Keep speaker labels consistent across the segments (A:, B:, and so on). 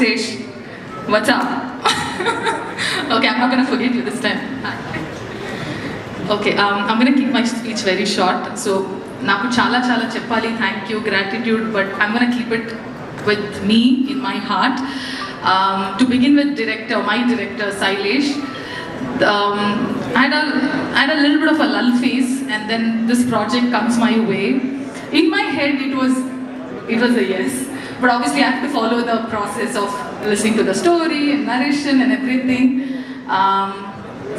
A: Aksesh, what's up? Okay, I'm not going to forget you this time. Hi. Okay, I'm going to keep my speech very short. So, naku chala cheppali, thank you, gratitude, but I'm going to keep it with me in my heart. To begin with, my director, Sailesh. I had a little bit of a lull phase, and then this project comes my way. In my head, it was a yes, but obviously I have to follow the process of listening to the story and narration and everything.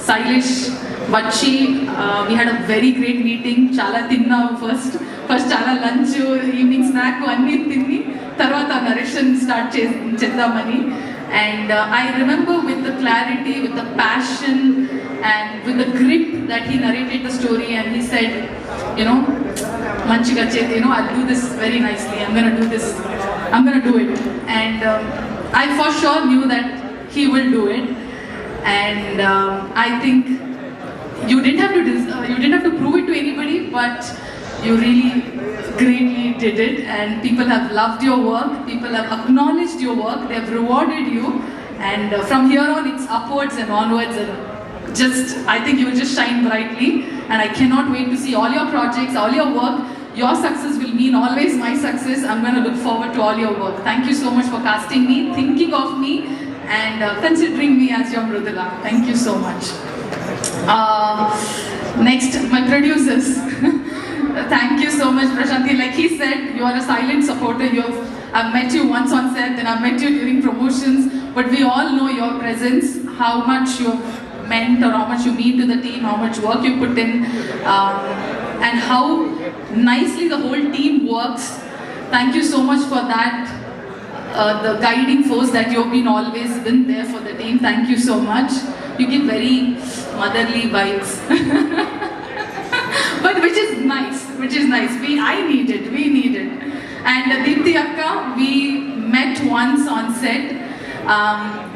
A: Sailesh, Bachi, we had a very great meeting. Chala tinna first chala lunch, evening snack, anni tinni. Tarvata narration start cheddamani. And I remember with the clarity, with the passion, and with the grit that he narrated the story, and he said, manchiga chedi, I'll do this very nicely. I'm going to do this. I'm going to do it. And I for sure knew that he will do it. And I think you didn't have to prove it to anybody, but you really greatly did it, and people have loved your work, people have acknowledged your work, they have rewarded you, and from here on it's upwards and onwards, and I think you will just shine brightly, and I cannot wait to see all your projects, all your work. Your success will mean always my success. I'm going to look forward to all your work. Thank you so much for casting me, thinking of me, and considering me as your Mridula. Thank you so much. Next, my producers. Thank you so much, Prashanti. Like he said, you are a silent supporter. I've met you once on set, then I've met you during promotions, but we all know your presence, how much you've meant or how much you mean to the team, how much work you put in, and how nicely the whole team works. Thank you so much for that. The guiding force that you've always been there for the team. Thank you so much. You give very motherly vibes. But which is nice. I need it. And Deepthi Akka, we met once on set.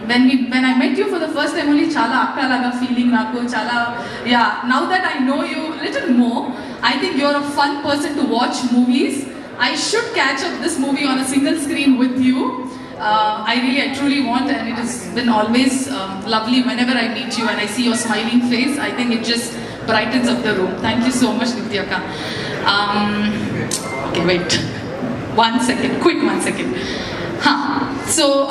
A: When I met you for the first time, only chala akka laga feeling naku, now that I know you a little more, I think you're a fun person to watch movies. I should catch up this movie on a single screen with you. I truly want, and it has been always lovely whenever I meet you and I see your smiling face. I think it just brightens up the room. Thank you so much, Nityaka. Okay, wait. 1 second, quick 1 second. So,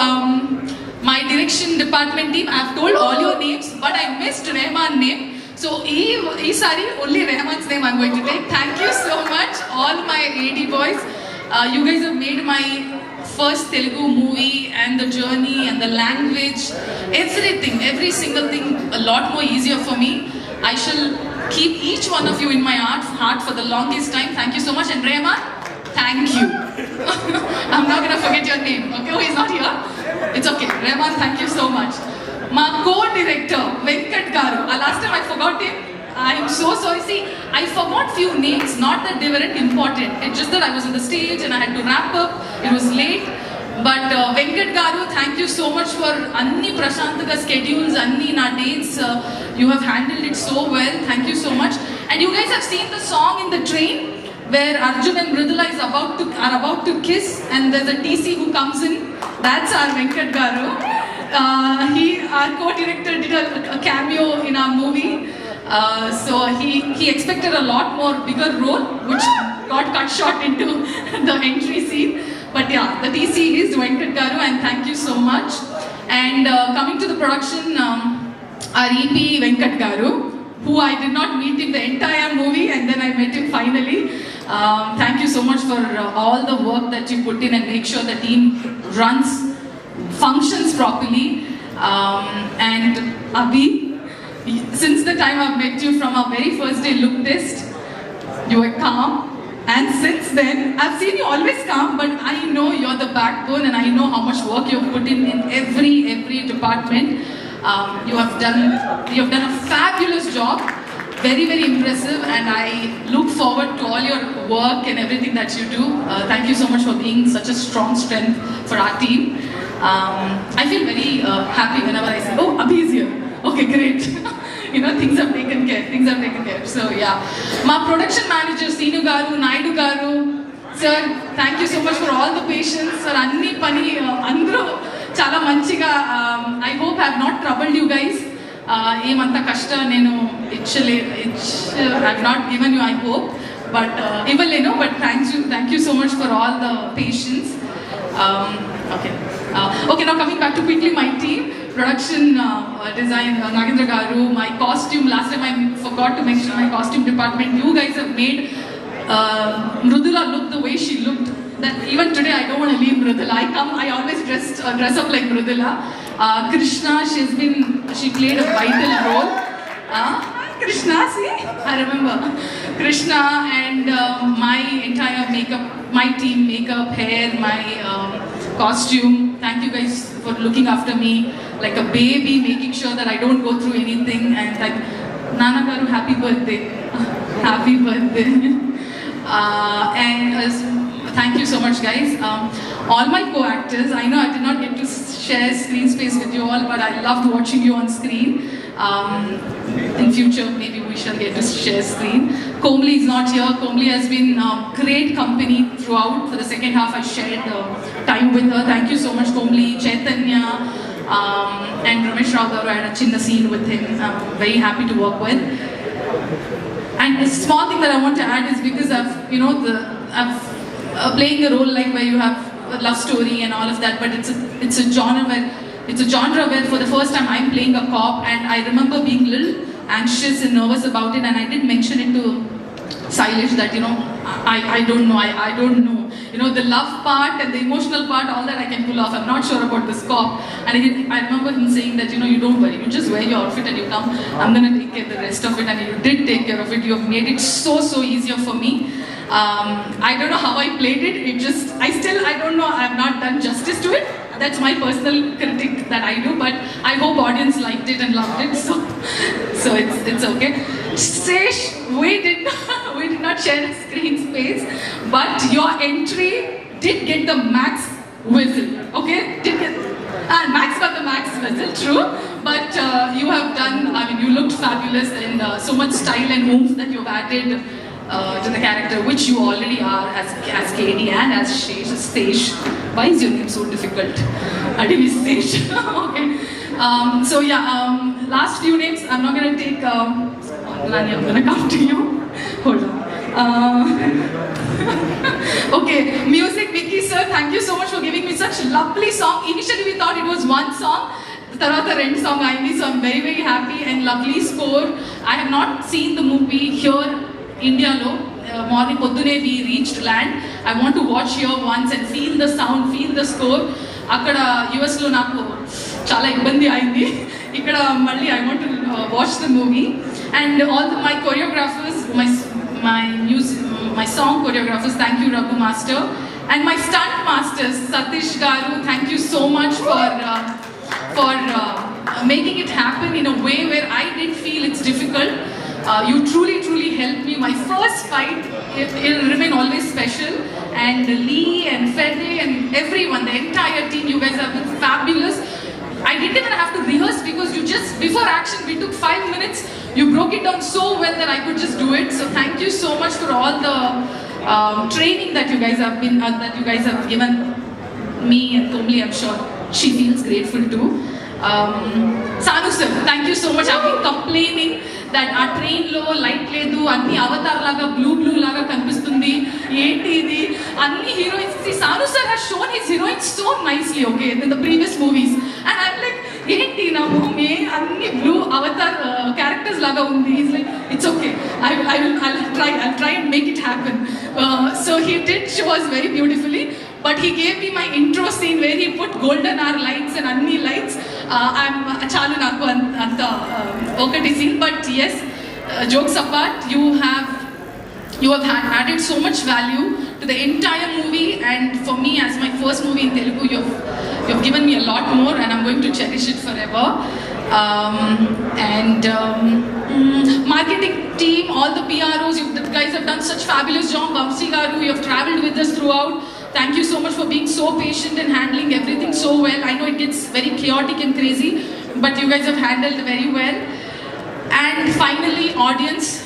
A: my direction department team, I have told all your names, but I missed Rehman's name. So, Sari, only Rehman's name I'm going to take. Thank you so much, all my AD boys. You guys have made my first Telugu movie and the journey and the language, everything, every single thing a lot more easier for me. I shall keep each one of you in my heart for the longest time. Thank you so much. And Rehman, thank you. I'm not going to forget your name. Okay, oh, he's not here? It's okay. Rehman, thank you so much. My co-director, Venkat Garu. Last time I forgot him. I'm so sorry. See, I forgot few names, not that they weren't important. It's just that I was on the stage and I had to wrap up. It was late. But Venkat Garu, thank you so much for Anni Prashantaga schedules, Anni na dates. You have handled it so well. Thank you so much. And you guys have seen the song in the train where Arjun and Mridula are about to kiss, and there's a TC who comes in. That's our Venkat Garu. Our co-director, did a cameo in our movie. So he expected a lot more bigger role, which got cut short into the entry scene. But yeah, the TC is Venkat Garu, and thank you so much. And coming to the production, our EP Venkat Garu, who I did not meet in the entire movie, and then I met him finally. Thank you so much for all the work that you put in and make sure the team functions properly. And Abhi, since the time I've met you from our very first day look test, you were calm. And since then, I've seen you always calm, but I know you're the backbone, and I know how much work you've put in every department. You have done a fabulous job, very impressive, and I look forward to all your work and everything that you do. Thank you so much for being such a strong strength for our team. I feel very happy whenever I say, oh, Abhi is here. Okay, great. Things have taken care. So yeah, my production manager Seenu Garu, Naidu Garu, sir, thank you so much for all the patience. Sir, anni pani andru chala manchiga. I hope I have not troubled you guys. Emanta kashta nenu I have not given you, I hope. But ivaleno. But thank you so much for all the patience. Okay. Okay, now coming back to quickly my team. Production design, Nagendra Garu. My costume, last time I forgot to mention my costume department. You guys have made Mrudula look the way she looked. That even today I don't want to leave Mrudula. I always dress up like Mrudula. Krishna, she played a vital role. Krishna, see? I remember. Krishna and my entire makeup, my team, makeup, hair, my costume. Thank you guys for looking after me like a baby, making sure that I don't go through anything. And like, Nana Garu, happy birthday. Happy birthday. Thank you so much, guys. All my co-actors, I know I did not get to share screen space with you all, but I loved watching you on screen. In future, maybe we shall get to share screen. Komli is not here. Komli has been great company throughout. For the second half, I shared time with her. Thank you so much, Komli, Chaitanya, and Ramesh Rao Garu. I had a chinna scene with him. I'm very happy to work with. And a small thing that I want to add is because I've playing a role like where you have a love story and all of that, but it's a genre where for the first time I'm playing a cop, and I remember being a little anxious and nervous about it, and I did mention it to Sailesh that I don't know, the love part and the emotional part, all that I can pull off. I'm not sure about this cop, and I remember him saying that you don't worry, you just wear your outfit and you come, I'm gonna take care of the rest of it, and you did take care of it. You have made it so easier for me. I don't know how I played it. I don't know. I have not done justice to it. That's my personal critic that I do, but I hope audience liked it and loved it. So it's okay. Sesh, we did not share a screen space, but your entry did get the max whistle. Okay, Max got the max whistle, true. But you have done. I mean, you looked fabulous, and so much style and oomph that you've added to the character, which you already are as Katie and as Sesh. Why is your name so difficult? Adivi Sesh. Okay. So yeah, last few names. I'm not gonna take. Lani, I'm gonna come to you. Hold on. Okay, music, Vicky sir. Thank you so much for giving me such lovely song. Initially we thought it was one song. Tarvata రెండు song అయింది. So I'm very happy and lovely score. I have not seen the movie here. India lo morning poddune we reached land. I want to watch here once and feel the sound, feel the score. Akkada US lo naku chala ibbandi ayindi. Ikkada malli I want to watch the movie. And all my choreographers, my song choreographers, thank you Raghu Master. And my stunt masters, Satish Garu, thank you so much for making it happen in a way where I didn't feel it's difficult. You truly helped me. My first fight, it'll remain always special. And Lee and Fede and everyone, the entire team, you guys have been fabulous. I didn't even have to rehearse because you just, before action, we took 5 minutes. You broke it down so well that I could just do it. So thank you so much for all the training that you guys have given me and Komli. I'm sure she feels grateful too. Sanu sir, thank you so much. I've been complaining that our train lo light ledu, anni avatar laga blue laga kanipistundi, enti idi anni heroines. See, Sanu sir has shown his heroines so nicely, okay, in the previous movies, and I'm like, enti na mummy anni blue avatar characters laga undi. He's like, it's okay, I'll try and make it happen. So he did show us very beautifully. But he gave me my intro scene where he put golden hour lights and anni lights. I'm chalu naku anta okati scene. But yes, jokes apart, you have added so much value to the entire movie, and for me as my first movie in Telugu, you've given me a lot more, and I'm going to cherish it forever. Marketing team, all the PROs, you guys have done such fabulous job. Vamsi Garu, you have traveled with us throughout. Thank you so much for being so patient and handling everything so well. I know it gets very chaotic and crazy, but you guys have handled very well. And finally, audience,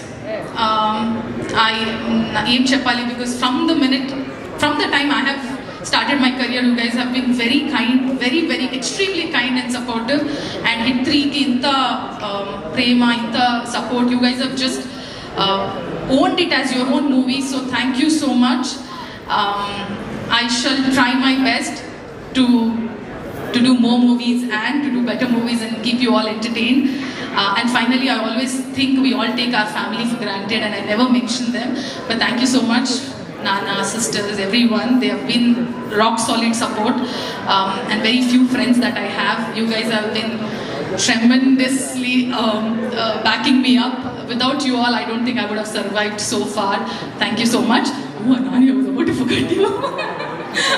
A: I aim Chepali because from the time I have started my career, you guys have been very kind, very, very, extremely kind and supportive. And Hit 3 ki inta prema, inta support, you guys have just owned it as your own movie. So thank you so much. I shall try my best to do more movies and to do better movies and keep you all entertained. And finally, I always think we all take our family for granted and I never mention them. But thank you so much, Nana, sisters, everyone. They have been rock solid support, and very few friends that I have. You guys have been tremendously backing me up. Without you all, I don't think I would have survived so far. Thank you so much. Oh, Anani, I was about to forget you.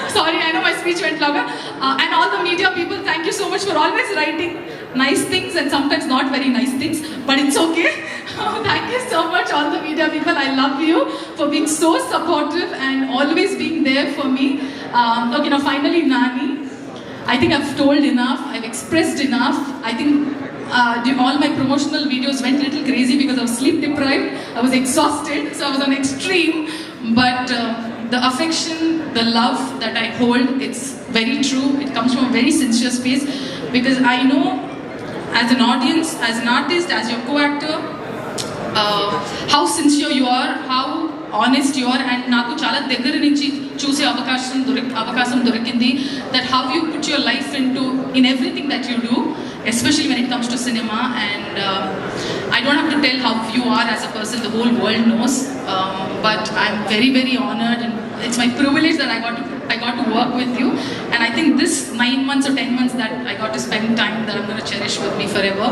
A: Sorry, I know my speech went longer. And all the media people, thank you so much for always writing nice things and sometimes not very nice things, but it's okay. Thank you so much, all the media people. I love you for being so supportive and always being there for me. Okay, now finally, Nani. I think I've told enough, I've expressed enough. I think all my promotional videos went a little crazy because I was sleep deprived. I was exhausted, so I was on extreme. But the affection, the love that I hold, it's very true. It comes from a very sincere space because I know as an audience, as an artist, as your co-actor, how sincere you are, how honest you are, and నాకు చాలా దగ్గర నుంచి చూసే అవకాశం దొరికింది that how you put your life into in everything that you do, especially when it comes to cinema. And I don't have to tell how you are as a person, the whole world knows. But I'm very, very honored, and it's my privilege that I got to work with you. And I think this 9 months or 10 months that I got to spend time that I'm going to cherish with me forever.